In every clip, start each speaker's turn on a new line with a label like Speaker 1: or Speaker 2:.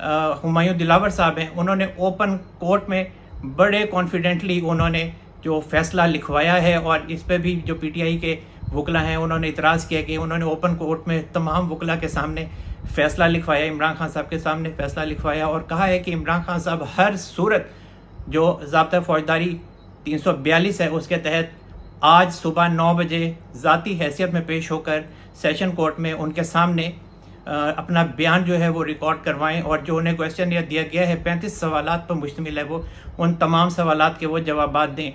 Speaker 1: ہمایوں دلاور صاحب ہیں، انہوں نے اوپن کورٹ میں بڑے کانفیڈنٹلی انہوں نے جو فیصلہ لکھوایا ہے، اور اس پہ بھی جو پی ٹی آئی کے وکلا ہیں انہوں نے اعتراض کیا کہ انہوں نے اوپن کورٹ میں تمام وکلا کے سامنے فیصلہ لکھوایا، عمران خان صاحب کے سامنے فیصلہ لکھوایا، اور کہا ہے کہ عمران خان صاحب ہر صورت جو ضابطہ فوجداری 342 ہے اس کے تحت آج صبح 9 بجے ذاتی حیثیت میں پیش ہو کر سیشن کورٹ میں ان کے سامنے اپنا بیان جو ہے وہ ریکارڈ کروائیں، اور جو انہیں کویسچن دیا گیا ہے 35 سوالات پر مشتمل ہے، وہ ان تمام سوالات کے وہ جوابات دیں۔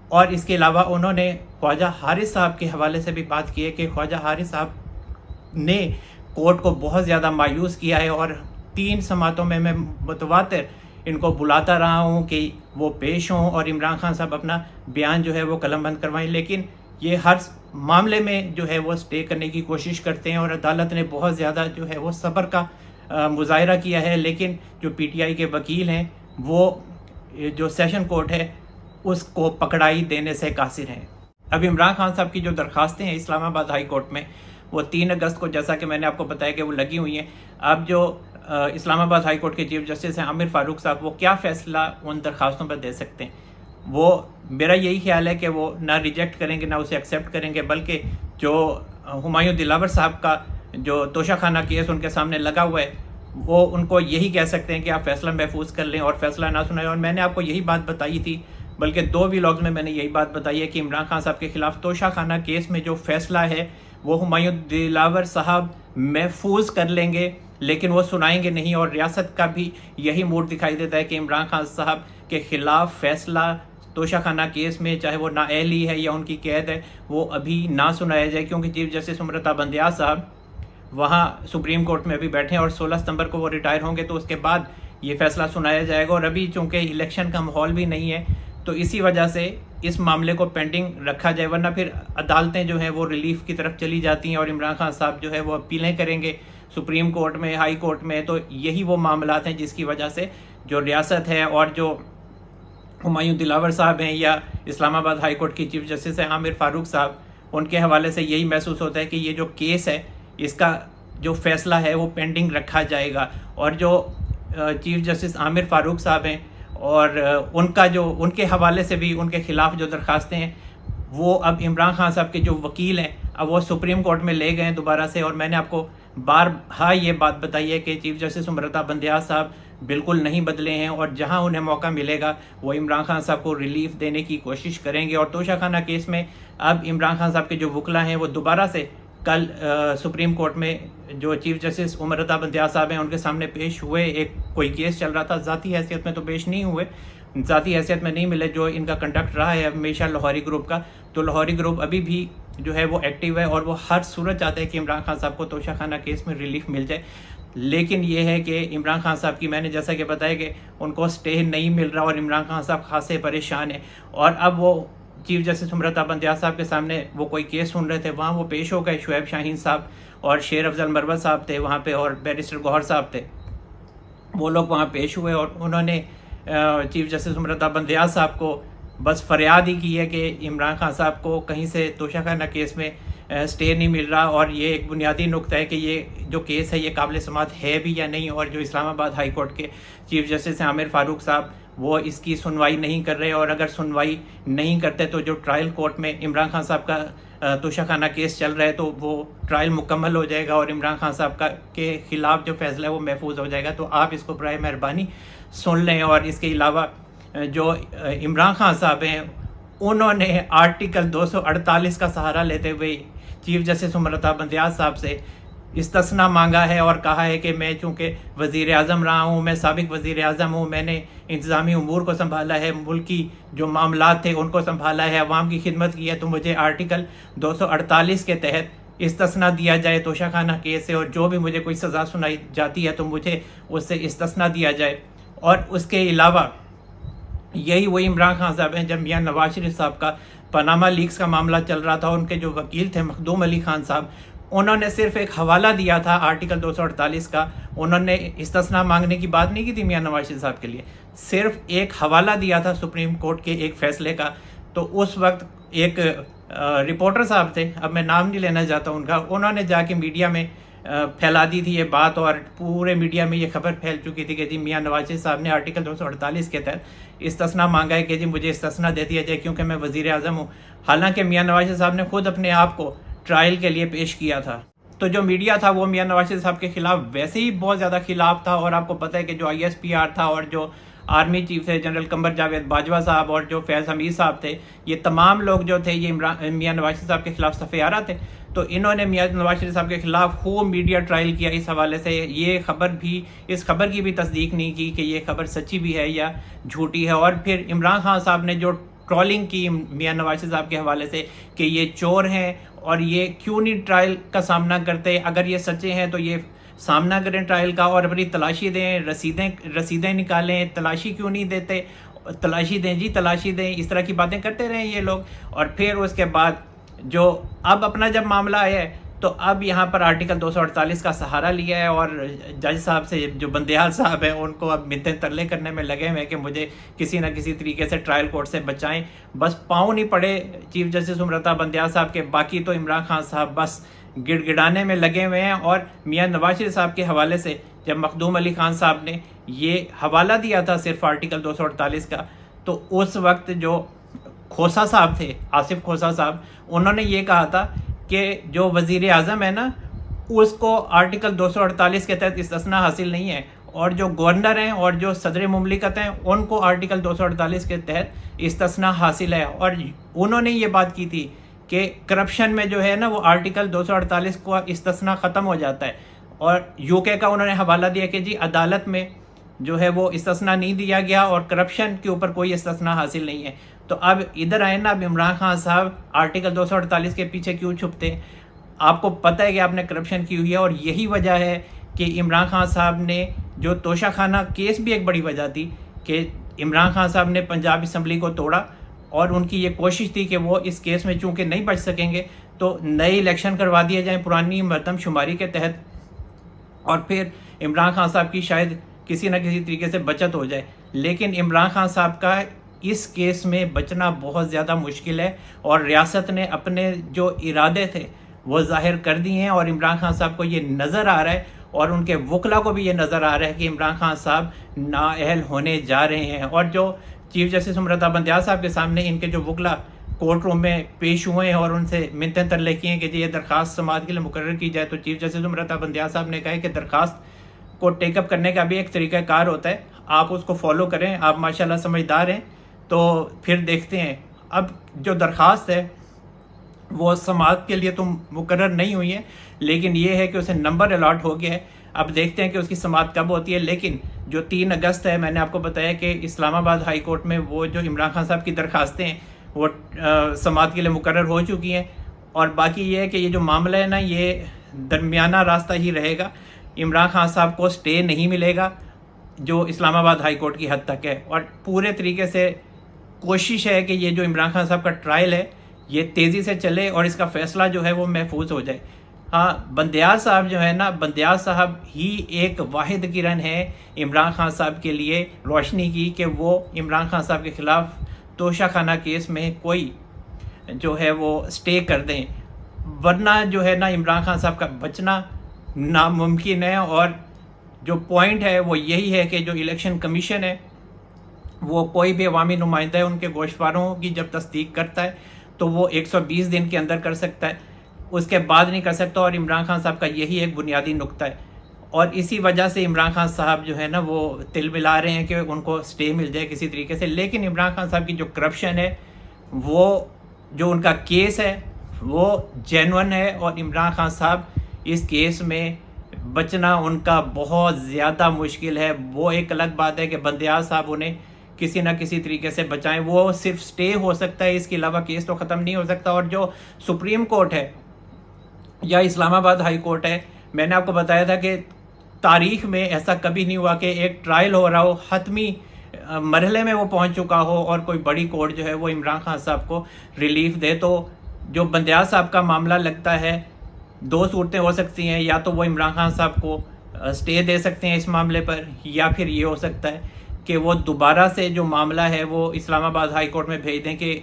Speaker 1: اور اس کے علاوہ انہوں نے خواجہ حارث صاحب کے حوالے سے بھی بات کی ہے کہ خواجہ حارث صاحب نے کورٹ کو بہت زیادہ مایوس کیا ہے، اور 3 سماعتوں میں متواتر ان کو بلاتا رہا ہوں کہ وہ پیش ہوں اور عمران خان صاحب اپنا بیان جو ہے وہ قلم بند کروائیں، لیکن یہ ہر معاملے میں جو ہے وہ سٹے کرنے کی کوشش کرتے ہیں، اور عدالت نے بہت زیادہ جو ہے وہ صبر کا مظاہرہ کیا ہے، لیکن جو پی ٹی آئی کے وکیل ہیں وہ جو سیشن کورٹ ہے اس کو پکڑائی دینے سے قاصر ہیں۔ اب عمران خان صاحب کی جو درخواستیں ہیں اسلام آباد ہائی کورٹ میں، وہ 3 اگست کو جیسا کہ میں نے آپ کو بتایا کہ وہ لگی ہوئی ہیں۔ اب جو اسلام آباد ہائی کورٹ کے چیف جسٹس ہیں عامر فاروق صاحب، وہ کیا فیصلہ ان درخواستوں پر دے سکتے ہیں؟ وہ میرا یہی خیال ہے کہ وہ نہ ریجیکٹ کریں گے نہ اسے ایکسیپٹ کریں گے، بلکہ جو ہمایوں دلاور صاحب کا جو توشہ خانہ کیس ان کے سامنے لگا ہوا ہے، وہ ان کو یہی کہہ سکتے ہیں کہ آپ فیصلہ محفوظ کر لیں اور فیصلہ نہ سنائیں۔ اور میں نے آپ کو یہی بات بتائی تھی، بلکہ 2 ویلاگز میں نے یہی بات بتائی ہے کہ عمران خان صاحب کے خلاف توشہ خانہ کیس میں جو فیصلہ ہے وہ ہمایوں دلاور صاحب محفوظ کر لیں گے، لیکن وہ سنائیں گے نہیں، اور ریاست کا بھی یہی موڈ دکھائی دیتا ہے کہ عمران خان صاحب کے خلاف فیصلہ توشہ خانہ کیس میں، چاہے وہ نااہلی ہے یا ان کی قید ہے، وہ ابھی نہ سنایا جائے، کیونکہ چیف جسٹس امرتا بندیال صاحب وہاں سپریم کورٹ میں ابھی بیٹھے ہیں اور 16 ستمبر کو وہ ریٹائر ہوں گے، تو اس کے بعد یہ فیصلہ سنایا جائے گا، اور ابھی چونکہ الیکشن کا ماحول بھی نہیں ہے تو اسی وجہ سے اس معاملے کو پینڈنگ رکھا جائے، ورنہ پھر عدالتیں جو ہیں وہ ریلیف کی طرف چلی جاتی ہیں اور عمران خان صاحب جو ہے وہ اپیلیں کریں گے سپریم کورٹ میں، ہائی کورٹ میں، تو یہی وہ معاملات ہیں جس کی وجہ سے جو ریاست ہے اور جو ہمایوں دلاور صاحب ہیں یا اسلام آباد ہائی کورٹ کی چیف جسٹس ہیں عامر فاروق صاحب، ان کے حوالے سے یہی محسوس ہوتا ہے کہ یہ جو کیس ہے اس کا جو فیصلہ ہے وہ پینڈنگ رکھا جائے گا، اور جو چیف جسٹس عامر فاروق صاحب ہیں اور ان کے حوالے سے بھی ان کے خلاف جو درخواستیں ہیں وہ اب عمران خان صاحب کے جو وکیل ہیں اب وہ سپریم کورٹ میں لے گئے ہیں دوبارہ سے، اور میں نے آپ کو بارہا یہ بات بتائی ہے کہ چیف جسٹس امرتا بندیال صاحب بالکل نہیں بدلے ہیں، اور جہاں انہیں موقع ملے گا وہ عمران خان صاحب کو ریلیف دینے کی کوشش کریں گے۔ اور توشہ خانہ کیس میں اب عمران خان صاحب کے جو وکلا ہیں وہ دوبارہ سے کل سپریم کورٹ میں جو چیف جسٹس امرتا بندیال صاحب ہیں ان کے سامنے پیش ہوئے، ایک کوئی کیس چل رہا تھا، ذاتی حیثیت میں تو پیش نہیں ہوئے، ذاتی حیثیت میں نہیں ملے، جو ان کا کنڈکٹ رہا ہے ہمیشہ لاہوری گروپ کا، تو لاہوری گروپ ابھی بھی جو ہے وہ ایکٹیو ہے اور وہ ہر صورت چاہتے ہیں کہ عمران خان صاحب کو توشہ خانہ کیس میں ریلیف مل جائے، لیکن یہ ہے کہ عمران خان صاحب کی میں نے جیسا کہ بتایا کہ ان کو سٹے نہیں مل رہا اور عمران خان صاحب خاصے پریشان ہیں، اور اب وہ چیف جسٹس امرتا بندیال صاحب کے سامنے وہ کوئی کیس سن رہے تھے، وہاں وہ پیش ہو گئے، شعیب شاہین صاحب اور شیر افضل مروت صاحب تھے وہاں پہ، اور بیرسٹر گوہر صاحب تھے، وہ لوگ وہاں پیش ہوئے، اور انہوں نے چیف جسٹس امرتا بندیال صاحب کو بس فریاد ہی کی ہے کہ عمران خان صاحب کو کہیں سے توشہ خانہ کیس میں سٹے نہیں مل رہا، اور یہ ایک بنیادی نقطہ ہے کہ یہ جو کیس ہے یہ قابل سماعت ہے بھی یا نہیں، اور جو اسلام آباد ہائی کورٹ کے چیف جسٹس ہیں عامر فاروق صاحب وہ اس کی سنوائی نہیں کر رہے، اور اگر سنوائی نہیں کرتے تو جو ٹرائل کورٹ میں عمران خان صاحب کا توشہ خانہ کیس چل رہا ہے تو وہ ٹرائل مکمل ہو جائے گا اور عمران خان صاحب کے خلاف جو فیصلہ ہے وہ محفوظ ہو جائے گا، تو آپ اس کو برائے مہربانی سن لیں۔ اور اس کے علاوہ جو عمران خان صاحب ہیں انہوں نے آرٹیکل 248 کا سہارا لیتے ہوئے چیف جسٹس امرتا بندیال صاحب سے استثناء مانگا ہے اور کہا ہے کہ میں چونکہ وزیر اعظم رہا ہوں، میں سابق وزیر اعظم ہوں، میں نے انتظامی امور کو سنبھالا ہے، ملکی جو معاملات تھے ان کو سنبھالا ہے، عوام کی خدمت کی ہے، تو مجھے آرٹیکل 248 کے تحت استثناء دیا جائے توشہ خانہ کیس سے، اور جو بھی مجھے کوئی سزا سنائی جاتی ہے تو مجھے اس سے استثناء دیا جائے۔ اور اس کے علاوہ یہی وہی عمران خان صاحب ہیں جب میاں نواز شریف صاحب کا پاناما لیکس کا معاملہ چل رہا تھا، ان کے جو وکیل تھے مخدوم علی خان صاحب، انہوں نے صرف ایک حوالہ دیا تھا آرٹیکل 248 کا، انہوں نے استثناء مانگنے کی بات نہیں کی تھی میاں نواز شریف صاحب کے لیے، صرف ایک حوالہ دیا تھا سپریم کورٹ کے ایک فیصلے کا۔ تو اس وقت ایک رپورٹر صاحب تھے، اب میں نام نہیں لینا چاہتا ان کا، انہوں نے جا کے میڈیا میں پھیلا دی تھی یہ بات، اور پورے میڈیا میں یہ خبر پھیل چکی تھی کہ جی میاں نواز شریف صاحب نے آرٹیکل 248 کے تحت استثناء مانگا ہے کہ جی مجھے استثناء دے دیا جائے کیونکہ میں وزیر اعظم ہوں، حالانکہ میاں نواز شریف صاحب نے خود اپنے آپ کو ٹرائل کے لیے پیش کیا تھا۔ تو جو میڈیا تھا وہ میاں نواز شریف صاحب کے خلاف ویسے ہی بہت زیادہ خلاف تھا، اور آپ کو پتہ ہے کہ جو ISPR تھا اور جو آرمی چیف تھے جنرل قمر جاوید باجوہ صاحب اور جو فیض حمید صاحب تھے، یہ تمام لوگ جو تھے یہ میاں نواز شریف صاحب کے خلاف صف آرا تھے۔ تو انہوں نے میاں نواز شریف صاحب کے خلاف خوب میڈیا ٹرائل کیا اس حوالے سے، اس خبر کی بھی تصدیق نہیں کی کہ یہ خبر سچی بھی ہے یا جھوٹی ہے، اور پھر عمران خان صاحب نے جو ٹرولنگ کی میاں نواز شریف صاحب کے حوالے سے کہ یہ چور ہیں اور یہ کیوں نہیں ٹرائل کا سامنا کرتے، اگر یہ سچے ہیں تو یہ سامنا کریں ٹرائل کا اور اپنی تلاشی دیں، رسیدیں نکالیں، تلاشی کیوں نہیں دیتے، تلاشی دیں جی تلاشی دیں، اس طرح کی باتیں کرتے رہے یہ لوگ۔ اور پھر اس کے بعد جو اب اپنا جب معاملہ آیا ہے تو اب یہاں پر آرٹیکل 248 کا سہارا لیا ہے، اور جج صاحب سے جو بندیال صاحب ہیں ان کو اب منتیں ترلے کرنے میں لگے ہوئے ہیں کہ مجھے کسی نہ کسی طریقے سے ٹرائل کورٹ سے بچائیں، بس پاؤں نہیں پڑے چیف جسٹس امرتا بندیال صاحب کے، باقی تو عمران خان صاحب بس گڑ گڑانے میں لگے ہوئے ہیں۔ اور میاں نواز شریف صاحب کے حوالے سے جب مخدوم علی خان صاحب نے یہ حوالہ دیا تھا صرف آرٹیکل 248 کا، تو اس وقت جو کھوسا صاحب تھے، آصف کھوسا صاحب، انہوں نے یہ کہا تھا کہ جو وزیر اعظم ہے نا اس کو آرٹیکل 248 کے تحت استثناء حاصل نہیں ہے، اور جو گورنر ہیں اور جو صدر مملکت ہیں ان کو آرٹیکل 248 کے تحت استثناء حاصل ہے۔ اور انہوں نے یہ بات کی تھی کہ کرپشن میں جو ہے نا وہ آرٹیکل 248 کو استثناء ختم ہو جاتا ہے، اور UK کا انہوں نے حوالہ دیا کہ جی عدالت میں جو ہے وہ استثناء نہیں دیا گیا اور کرپشن کے اوپر کوئی استثناء حاصل نہیں ہے۔ تو اب ادھر آئے نا، اب عمران خان صاحب آرٹیکل 248 کے پیچھے کیوں چھپتے ہیں؟ آپ کو پتہ ہے کہ آپ نے کرپشن کی ہوئی ہے، اور یہی وجہ ہے کہ عمران خان صاحب نے جو توشہ خانہ کیس بھی ایک بڑی وجہ تھی کہ عمران خان صاحب نے پنجاب اسمبلی کو توڑا، اور ان کی یہ کوشش تھی کہ وہ اس کیس میں چونکہ نہیں بچ سکیں گے تو نئے الیکشن کروا دیے جائیں پرانی مردم شماری کے تحت، اور پھر عمران خان صاحب کی شاید کسی نہ کسی طریقے سے بچت ہو جائے۔ لیکن عمران خان صاحب کا اس کیس میں بچنا بہت زیادہ مشکل ہے، اور ریاست نے اپنے جو ارادے تھے وہ ظاہر کر دیے ہیں، اور عمران خان صاحب کو یہ نظر آ رہا ہے اور ان کے وکلا کو بھی یہ نظر آ رہا ہے کہ عمران خان صاحب نااہل ہونے جا رہے ہیں۔ اور جو چیف جسٹس امرتا بندیال صاحب کے سامنے ان کے جو وکلا کورٹ روم میں پیش ہوئے ہیں اور ان سے منتیں ترلے کی ہیں کہ جی یہ درخواست سماعت کے لیے مقرر کی جائے، تو چیف جسٹس امرتا بندیال صاحب نے کہا ہے کہ درخواست کو ٹیک اپ کرنے کا بھی ایک طریقہ کار ہوتا ہے، آپ اس کو فالو کریں، آپ ماشاءاللہ سمجھدار ہیں، تو پھر دیکھتے ہیں۔ اب جو درخواست ہے وہ سماعت کے لیے تو مقرر نہیں ہوئی ہے، لیکن یہ ہے کہ اسے نمبر الاٹ ہو گیا ہے، اب دیکھتے ہیں کہ اس کی سماعت کب ہوتی ہے۔ لیکن جو 3 اگست ہے، میں نے آپ کو بتایا کہ اسلام آباد ہائی کورٹ میں وہ جو عمران خان صاحب کی درخواستیں ہیں وہ سماعت کے لیے مقرر ہو چکی ہیں، اور باقی یہ ہے کہ یہ جو معاملہ ہے نا یہ درمیانہ راستہ ہی رہے گا، عمران خان صاحب کو سٹے نہیں ملے گا جو اسلام آباد ہائی کورٹ کی حد تک ہے، اور پورے طریقے سے کوشش ہے کہ یہ جو عمران خان صاحب کا ٹرائل ہے یہ تیزی سے چلے اور اس کا فیصلہ جو ہے وہ محفوظ ہو جائے۔ ہاں، بندیال صاحب جو ہے نا، بندیال صاحب ہی ایک واحد کرن ہے عمران خان صاحب کے لیے روشنی کی کہ وہ عمران خان صاحب کے خلاف توشہ خانہ کیس میں کوئی جو ہے وہ سٹے کر دیں، ورنہ جو ہے نا عمران خان صاحب کا بچنا ناممکن ہے۔ اور جو پوائنٹ ہے وہ یہی ہے کہ جو الیکشن کمیشن ہے وہ کوئی بھی عوامی نمائندہ ہے ان کے گوشواروں کی جب تصدیق کرتا ہے تو وہ 120 دن کے اندر کر سکتا ہے، اس کے بعد نہیں کر سکتا، اور عمران خان صاحب کا یہی ایک بنیادی نقطہ ہے، اور اسی وجہ سے عمران خان صاحب جو ہے نا وہ تل ملا رہے ہیں کہ ان کو سٹے مل جائے کسی طریقے سے۔ لیکن عمران خان صاحب کی جو کرپشن ہے، وہ جو ان کا کیس ہے وہ جینون ہے، اور عمران خان صاحب اس کیس میں بچنا ان کا بہت زیادہ مشکل ہے۔ وہ ایک الگ بات ہے کہ بندیال صاحب انہیں کسی نہ کسی طریقے سے بچائیں، وہ صرف سٹے ہو سکتا ہے، اس کے علاوہ کیس تو ختم نہیں ہو سکتا۔ اور جو سپریم کورٹ ہے یا اسلام آباد ہائی کورٹ ہے، میں نے آپ کو بتایا تھا کہ تاریخ میں ایسا کبھی نہیں ہوا کہ ایک ٹرائل ہو رہا ہو، حتمی مرحلے میں وہ پہنچ چکا ہو اور کوئی بڑی کورٹ جو ہے وہ عمران خان صاحب کو ریلیف دے۔ تو جو بندیال صاحب کا معاملہ لگتا ہے 2 صورتیں ہو سکتی ہیں، یا تو وہ عمران خان صاحب کو سٹے دے سکتے ہیں اس معاملے پر، یا پھر یہ ہو سکتا ہے کہ وہ دوبارہ سے جو معاملہ ہے وہ اسلام آباد ہائی کورٹ میں بھیج دیں کہ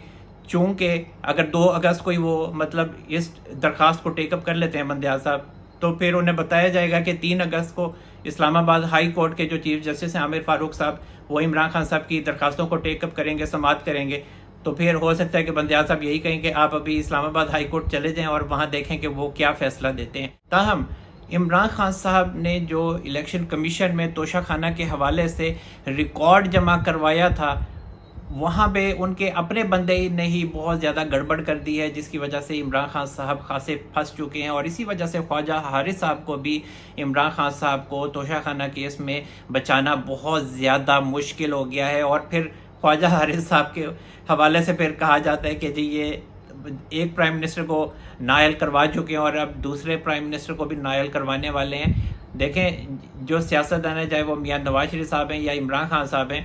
Speaker 1: چونکہ اگر 2 اگست کو ہی وہ مطلب اس درخواست کو ٹیک اپ کر لیتے ہیں بندیال صاحب تو پھر انہیں بتایا جائے گا کہ 3 اگست کو اسلام آباد ہائی کورٹ کے جو چیف جسٹس ہیں عامر فاروق صاحب، وہ عمران خان صاحب کی درخواستوں کو ٹیک اپ کریں گے، سماعت کریں گے. تو پھر ہو سکتا ہے کہ بندیال صاحب یہی کہیں کہ آپ ابھی اسلام آباد ہائی کورٹ چلے جائیں اور وہاں دیکھیں کہ وہ کیا فیصلہ دیتے ہیں. تاہم عمران خان صاحب نے جو الیکشن کمیشن میں توشہ خانہ کے حوالے سے ریکارڈ جمع کروایا تھا، وہاں پہ ان کے اپنے بندے نے ہی بہت زیادہ گڑبڑ کر دی ہے، جس کی وجہ سے عمران خان صاحب خاصے پھنس چکے ہیں. اور اسی وجہ سے خواجہ حارث صاحب کو بھی عمران خان صاحب کو توشہ خانہ کیس میں بچانا بہت زیادہ مشکل ہو گیا ہے. اور پھر خواجہ حارث صاحب کے حوالے سے پھر کہا جاتا ہے کہ جی یہ ایک پرائم منسٹر کو نائل کروا چکے ہیں اور اب دوسرے پرائم منسٹر کو بھی نائل کروانے والے ہیں. دیکھیں جو سیاستدان ہیں، چاہے وہ میاں نواز شریف صاحب ہیں یا عمران خان صاحب ہیں،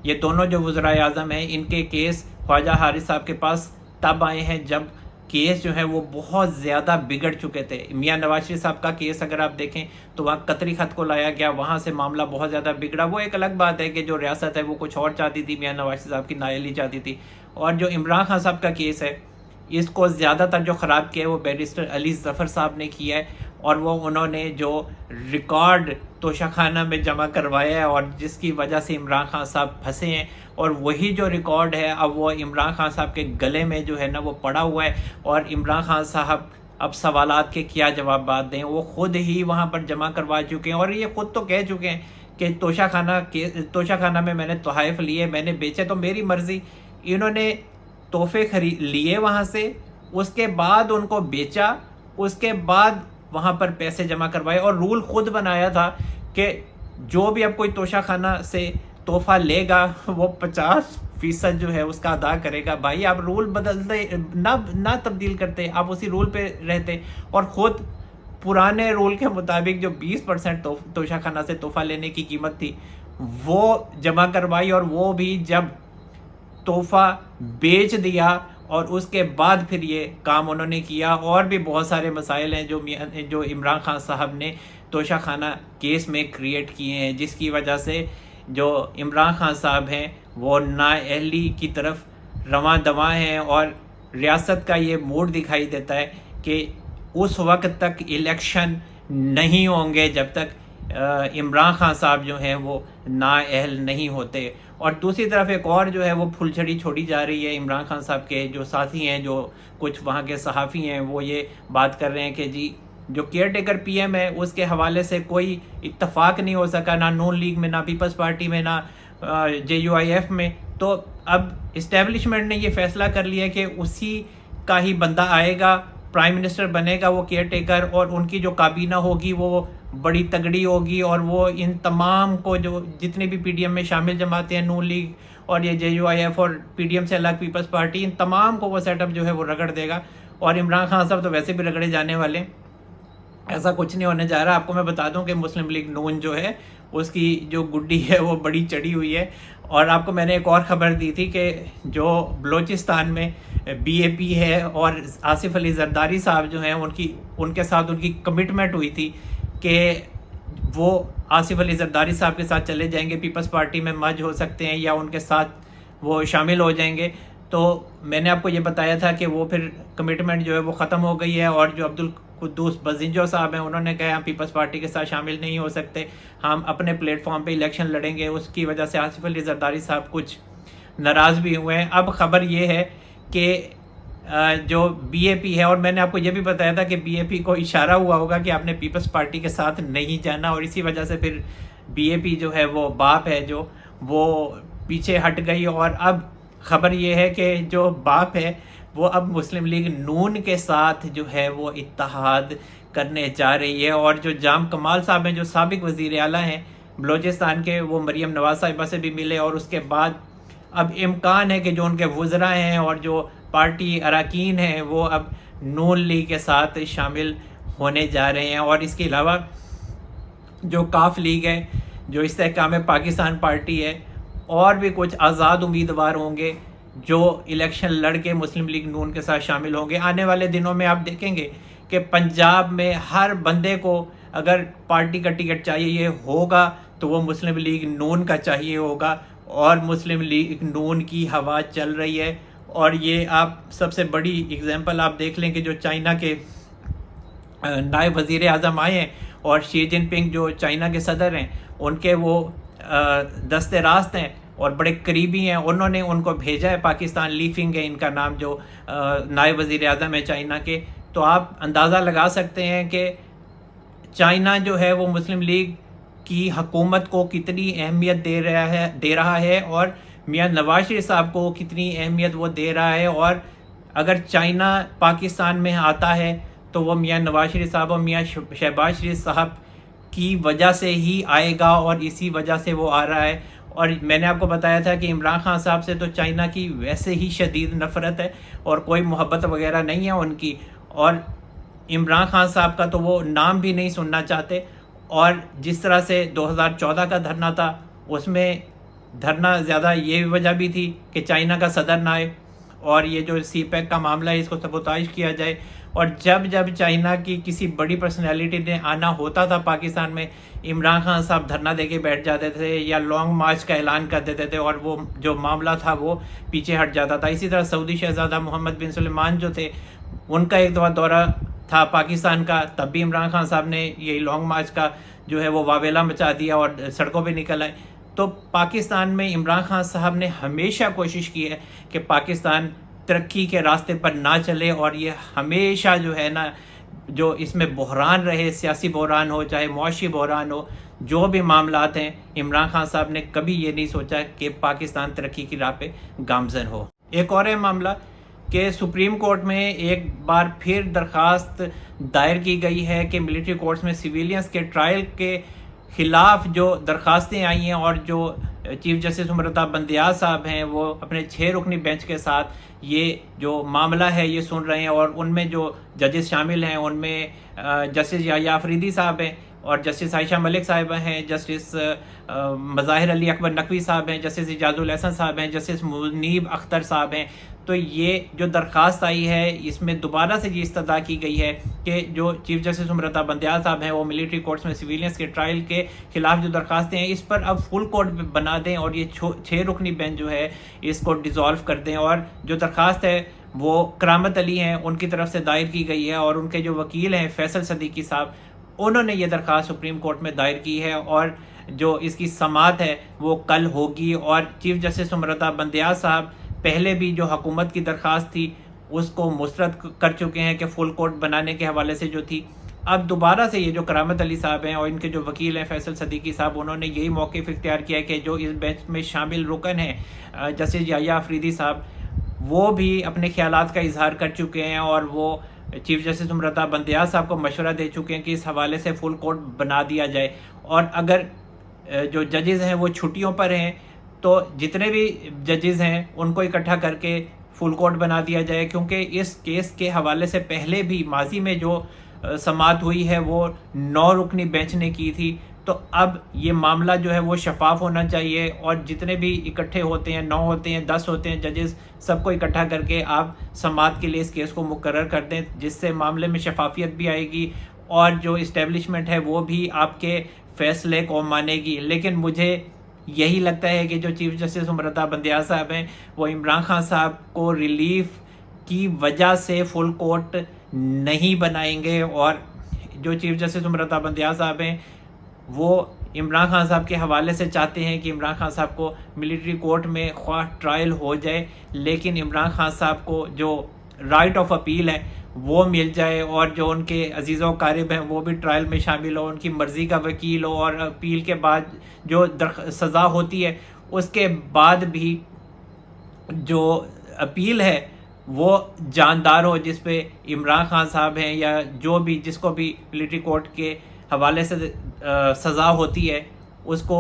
Speaker 1: یہ دونوں جو وزرائے اعظم ہیں، ان کے کیس خواجہ حارث صاحب کے پاس تب آئے ہیں جب کیس جو ہے وہ بہت زیادہ بگڑ چکے تھے. میاں نواز شریف صاحب کا کیس اگر آپ دیکھیں تو وہاں قطری خط کو لایا گیا، وہاں سے معاملہ بہت زیادہ بگڑا. وہ ایک الگ بات ہے کہ جو ریاست ہے وہ کچھ اور چاہتی تھی، میاں نواز شریف صاحب کی نائلی چاہتی تھی. اور جو عمران خان صاحب کا کیس ہے، اس کو زیادہ تر جو خراب کیا ہے وہ بیرسٹر علی ظفر صاحب نے کیا ہے. اور وہ انہوں نے جو ریکارڈ توشہ خانہ میں جمع کروایا ہے اور جس کی وجہ سے عمران خان صاحب پھنسے ہیں، اور وہی جو ریکارڈ ہے اب وہ عمران خان صاحب کے گلے میں جو ہے نا وہ پڑا ہوا ہے. اور عمران خان صاحب اب سوالات کے کیا جوابات دیں، وہ خود ہی وہاں پر جمع کروا چکے ہیں. اور یہ خود تو کہہ چکے ہیں کہ توشہ خانہ میں میں نے تحائف لیے، میں نے بیچے تو میری مرضی. انہوں نے تحفے لیے وہاں سے، اس کے بعد ان کو بیچا، اس کے بعد وہاں پر پیسے جمع کروائے اور رول خود بنایا تھا کہ جو بھی اب کوئی توشہ خانہ سے تحفہ لے گا وہ 50% جو ہے اس کا ادا کرے گا. بھائی آپ رول بدلتے نہ تبدیل کرتے، آپ اسی رول پہ رہتے اور خود پرانے رول کے مطابق جو 20% توشہ خانہ سے تحفہ لینے کی قیمت تھی وہ جمع کروائی. اور وہ بھی جب تحفہ بیچ دیا اور اس کے بعد پھر یہ کام انہوں نے کیا. اور بھی بہت سارے مسائل ہیں جو عمران خان صاحب نے توشہ خانہ کیس میں کریٹ کیے ہیں، جس کی وجہ سے جو عمران خان صاحب ہیں وہ نااہلی کی طرف رواں دواں ہیں. اور ریاست کا یہ موڈ دکھائی دیتا ہے کہ اس وقت تک الیکشن نہیں ہوں گے جب تک عمران خان صاحب جو ہیں وہ نااہل نہیں ہوتے. اور دوسری طرف ایک اور جو ہے وہ پھلچھڑی چھوڑی جا رہی ہے. عمران خان صاحب کے جو ساتھی ہیں، جو کچھ وہاں کے صحافی ہیں، وہ یہ بات کر رہے ہیں کہ جی جو کیئر ٹیکر پی ایم ہے اس کے حوالے سے کوئی اتفاق نہیں ہو سکا، نہ نون لیگ میں، نہ پیپلز پارٹی میں، نہ JUIF میں. تو اب اسٹیبلشمنٹ نے یہ فیصلہ کر لیا کہ اسی کا ہی بندہ آئے گا، پرائم منسٹر بنے گا وہ کیئر ٹیکر، اور ان کی جو کابینہ ہوگی وہ بڑی تگڑی ہوگی. اور وہ ان تمام کو جو جتنے بھی PDM میں شامل جماعتیں ہیں، نون لیگ اور یہ JUIF اور PDM سے الگ پیپلز پارٹی، ان تمام کو وہ سیٹ اپ جو ہے وہ رگڑ دے گا. اور عمران خان صاحب تو ویسے بھی رگڑے جانے والے، ایسا کچھ نہیں ہونے جا رہا. آپ کو میں بتا دوں کہ مسلم لیگ نون جو ہے اس کی جو گڈی ہے وہ بڑی چڑھی ہوئی ہے. اور آپ کو میں نے ایک اور خبر دی تھی کہ جو بلوچستان میں BAP ہے اور آصف علی زرداری صاحب جو ہیں ان کے ساتھ ان کی کمٹمنٹ ہوئی تھی کہ وہ آصف علی زرداری صاحب کے ساتھ چلے جائیں گے، پیپلز پارٹی میں مرج ہو سکتے ہیں یا ان کے ساتھ وہ شامل ہو جائیں گے. تو میں نے آپ کو یہ بتایا تھا کہ وہ پھر کمٹمنٹ جو ہے وہ ختم ہو گئی ہے. اور جو عبدالقدوس بزنجو صاحب ہیں انہوں نے کہا ہم پیپلز پارٹی کے ساتھ شامل نہیں ہو سکتے، ہم اپنے پلیٹ فارم پہ الیکشن لڑیں گے. اس کی وجہ سے آصف علی زرداری صاحب کچھ ناراض بھی ہوئے ہیں. اب خبر یہ ہے کہ جو BAP ہے، اور میں نے آپ کو یہ بھی بتایا تھا کہ BAP کو اشارہ ہوا ہوگا کہ آپ نے پیپلز پارٹی کے ساتھ نہیں جانا، اور اسی وجہ سے پھر BAP جو ہے وہ باپ ہے جو وہ پیچھے ہٹ گئی. اور اب خبر یہ ہے کہ جو باپ ہے وہ اب مسلم لیگ نون کے ساتھ جو ہے وہ اتحاد کرنے جا رہی ہے. اور جو جام کمال صاحب ہیں جو سابق وزیر اعلیٰ ہیں بلوچستان کے، وہ مریم نواز صاحبہ سے بھی ملے. اور اس کے بعد اب امکان ہے کہ جو ان کے وزراء ہیں اور جو پارٹی اراکین ہیں وہ اب نون لیگ کے ساتھ شامل ہونے جا رہے ہیں. اور اس کے علاوہ جو کاف لیگ ہے، جو استحکام پاکستان پارٹی ہے، اور بھی کچھ آزاد امیدوار ہوں گے جو الیکشن لڑ کے مسلم لیگ نون کے ساتھ شامل ہوں گے. آنے والے دنوں میں آپ دیکھیں گے کہ پنجاب میں ہر بندے کو اگر پارٹی کا ٹکٹ چاہیے ہوگا تو وہ مسلم لیگ نون کا چاہیے ہوگا. اور مسلم لیگ نون کی ہوا چل رہی ہے. اور یہ آپ سب سے بڑی اگزامپل آپ دیکھ لیں کہ جو چائنا کے نائب وزیر اعظم آئے ہیں اور شی جن پنگ جو چائنا کے صدر ہیں ان کے وہ دست راست ہیں اور بڑے قریبی ہیں، انہوں نے ان کو بھیجا ہے پاکستان، لی فنگ ہے ان کا نام، جو نائب وزیر اعظم ہے چائنا کے. تو آپ اندازہ لگا سکتے ہیں کہ چائنا جو ہے وہ مسلم لیگ کی حکومت کو کتنی اہمیت دے رہا ہے اور میاں نواز شریف صاحب کو کتنی اہمیت وہ دے رہا ہے. اور اگر چائنا پاکستان میں آتا ہے تو وہ میاں نواز شریف صاحب اور میاں شہباز شریف صاحب کی وجہ سے ہی آئے گا، اور اسی وجہ سے وہ آ رہا ہے. اور میں نے آپ کو بتایا تھا کہ عمران خان صاحب سے تو چائنا کی ویسے ہی شدید نفرت ہے اور کوئی محبت وغیرہ نہیں ہے ان کی، اور عمران خان صاحب کا تو وہ نام بھی نہیں سننا چاہتے. اور جس طرح سے 2014 کا دھرنا تھا، اس میں دھرنا زیادہ یہ وجہ بھی تھی کہ چائنا کا صدر نہ آئے اور یہ جو سی پیک کا معاملہ ہے اس کو سبوتاژ کیا جائے. اور جب چائنا کی کسی بڑی پرسنالٹی نے آنا ہوتا تھا پاکستان میں، عمران خان صاحب دھرنا دے کے بیٹھ جاتے تھے یا لانگ مارچ کا اعلان کر دیتے تھے اور وہ جو معاملہ تھا وہ پیچھے ہٹ جاتا تھا. اسی طرح سعودی شہزادہ محمد بن سلمان جو تھے، ان کا ایک دورہ تھا پاکستان کا، تب بھی عمران خان صاحب نے یہی لانگ مارچ کا جو ہے وہ واویلا مچا دیا اور سڑکوں پہ نکل آئے. تو پاکستان میں عمران خان صاحب نے ہمیشہ کوشش کی ہے کہ پاکستان ترقی کے راستے پر نہ چلے، اور یہ ہمیشہ جو ہے نا، جو اس میں بحران رہے، سیاسی بحران ہو چاہے معاشی بحران ہو، جو بھی معاملات ہیں، عمران خان صاحب نے کبھی یہ نہیں سوچا کہ پاکستان ترقی کی راہ پہ گامزن ہو. ایک اور ہے معاملہ کہ سپریم کورٹ میں ایک بار پھر درخواست دائر کی گئی ہے کہ ملٹری کورٹس میں سویلینز کے ٹرائل کے خلاف جو درخواستیں آئی ہیں، اور جو چیف جسٹس عمرتا بندیال صاحب ہیں وہ اپنے 6 رکنی بینچ کے ساتھ یہ جو معاملہ ہے یہ سن رہے ہیں، اور ان میں جو ججز شامل ہیں ان میں جسٹس یحییٰ آفریدی صاحب ہیں، اور جسٹس عائشہ ملک صاحبہ ہیں، جسٹس مظاہر علی اکبر نقوی صاحب ہیں، جسٹس اعجاز الحسن صاحب ہیں، جسٹس منیب اختر صاحب ہیں. تو یہ جو درخواست آئی ہے اس میں دوبارہ سے یہ استدعا کی گئی ہے کہ جو چیف جسٹس عمرتا بندیال صاحب ہیں وہ ملٹری کورٹس میں سویلینس کے ٹرائل کے خلاف جو درخواستیں ہیں اس پر اب فل کورٹ بنا دیں، اور یہ 6 رکنی بینچ جو ہے اس کو ڈیزالو کر دیں. اور جو درخواست ہے وہ کرامت علی ہیں ان کی طرف سے دائر کی گئی ہے، اور ان کے جو وکیل ہیں فیصل صدیقی صاحب، انہوں نے یہ درخواست سپریم کورٹ میں دائر کی ہے، اور جو اس کی سماعت ہے وہ کل ہوگی. اور چیف جسٹس عمرتا بندیال صاحب پہلے بھی جو حکومت کی درخواست تھی اس کو مسترد کر چکے ہیں کہ فل کورٹ بنانے کے حوالے سے جو تھی. اب دوبارہ سے یہ جو کرامت علی صاحب ہیں اور ان کے جو وکیل ہیں فیصل صدیقی صاحب، انہوں نے یہی موقف اختیار کیا ہے کہ جو اس بینچ میں شامل رکن ہیں جسٹس یحییٰ آفریدی صاحب، وہ بھی اپنے خیالات کا اظہار کر چکے ہیں، اور وہ چیف جسٹس عمرتا بندیال صاحب کو مشورہ دے چکے ہیں کہ اس حوالے سے فل کورٹ بنا دیا جائے. اور اگر جو ججز ہیں وہ چھٹیوں پر ہیں تو جتنے بھی ججز ہیں ان کو اکٹھا کر کے فل کورٹ بنا دیا جائے، کیونکہ اس کیس کے حوالے سے پہلے بھی ماضی میں جو سماعت ہوئی ہے وہ 9 رکنی بینچ نے کی تھی. تو اب یہ معاملہ جو ہے وہ شفاف ہونا چاہیے، اور جتنے بھی اکٹھے ہوتے ہیں، 9 ہوتے ہیں، 10 ہوتے ہیں ججز، سب کو اکٹھا کر کے آپ سماعت کے لیے اس کیس کو مقرر کر دیں، جس سے معاملے میں شفافیت بھی آئے گی اور جو اسٹیبلشمنٹ ہے وہ بھی آپ کے فیصلے کو مانے گی. لیکن مجھے یہی لگتا ہے کہ جو چیف جسٹس عمرتا بندیال صاحب ہیں وہ عمران خان صاحب کو ریلیف کی وجہ سے فل کورٹ نہیں بنائیں گے، اور جو چیف جسٹس عمرتا بندیال صاحب ہیں وہ عمران خان صاحب کے حوالے سے چاہتے ہیں کہ عمران خان صاحب کو ملٹری کورٹ میں خواہ ٹرائل ہو جائے، لیکن عمران خان صاحب کو جو رائٹ آف اپیل ہے وہ مل جائے، اور جو ان کے عزیز و اقارب ہیں وہ بھی ٹرائل میں شامل ہو، ان کی مرضی کا وکیل ہو، اور اپیل کے بعد جو سزا ہوتی ہے اس کے بعد بھی جو اپیل ہے وہ جاندار ہو، جس پہ عمران خان صاحب ہیں یا جو بھی جس کو بھی ملٹری کورٹ کے حوالے سے سزا ہوتی ہے اس کو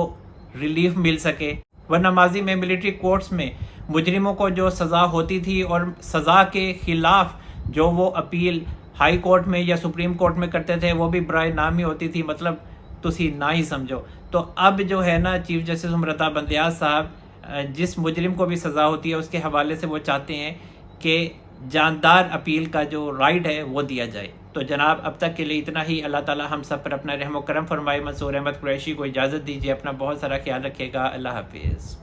Speaker 1: ریلیف مل سکے. ورنہ ماضی میں ملٹری کورٹس میں مجرموں کو جو سزا ہوتی تھی اور سزا کے خلاف جو وہ اپیل ہائی کورٹ میں یا سپریم کورٹ میں کرتے تھے وہ بھی برائے نام ہی ہوتی تھی، مطلب تسی نہ ہی سمجھو. تو اب جو ہے نا چیف جسٹس عمرتا بندیال صاحب جس مجرم کو بھی سزا ہوتی ہے اس کے حوالے سے وہ چاہتے ہیں کہ جاندار اپیل کا جو رائٹ ہے وہ دیا جائے. تو جناب اب تک کے لیے اتنا ہی. اللہ تعالی ہم سب پر اپنا رحم و کرم فرمائے. منصور احمد قریشی کو اجازت دیجیے. اپنا بہت سارا خیال رکھیے گا. اللہ حافظ.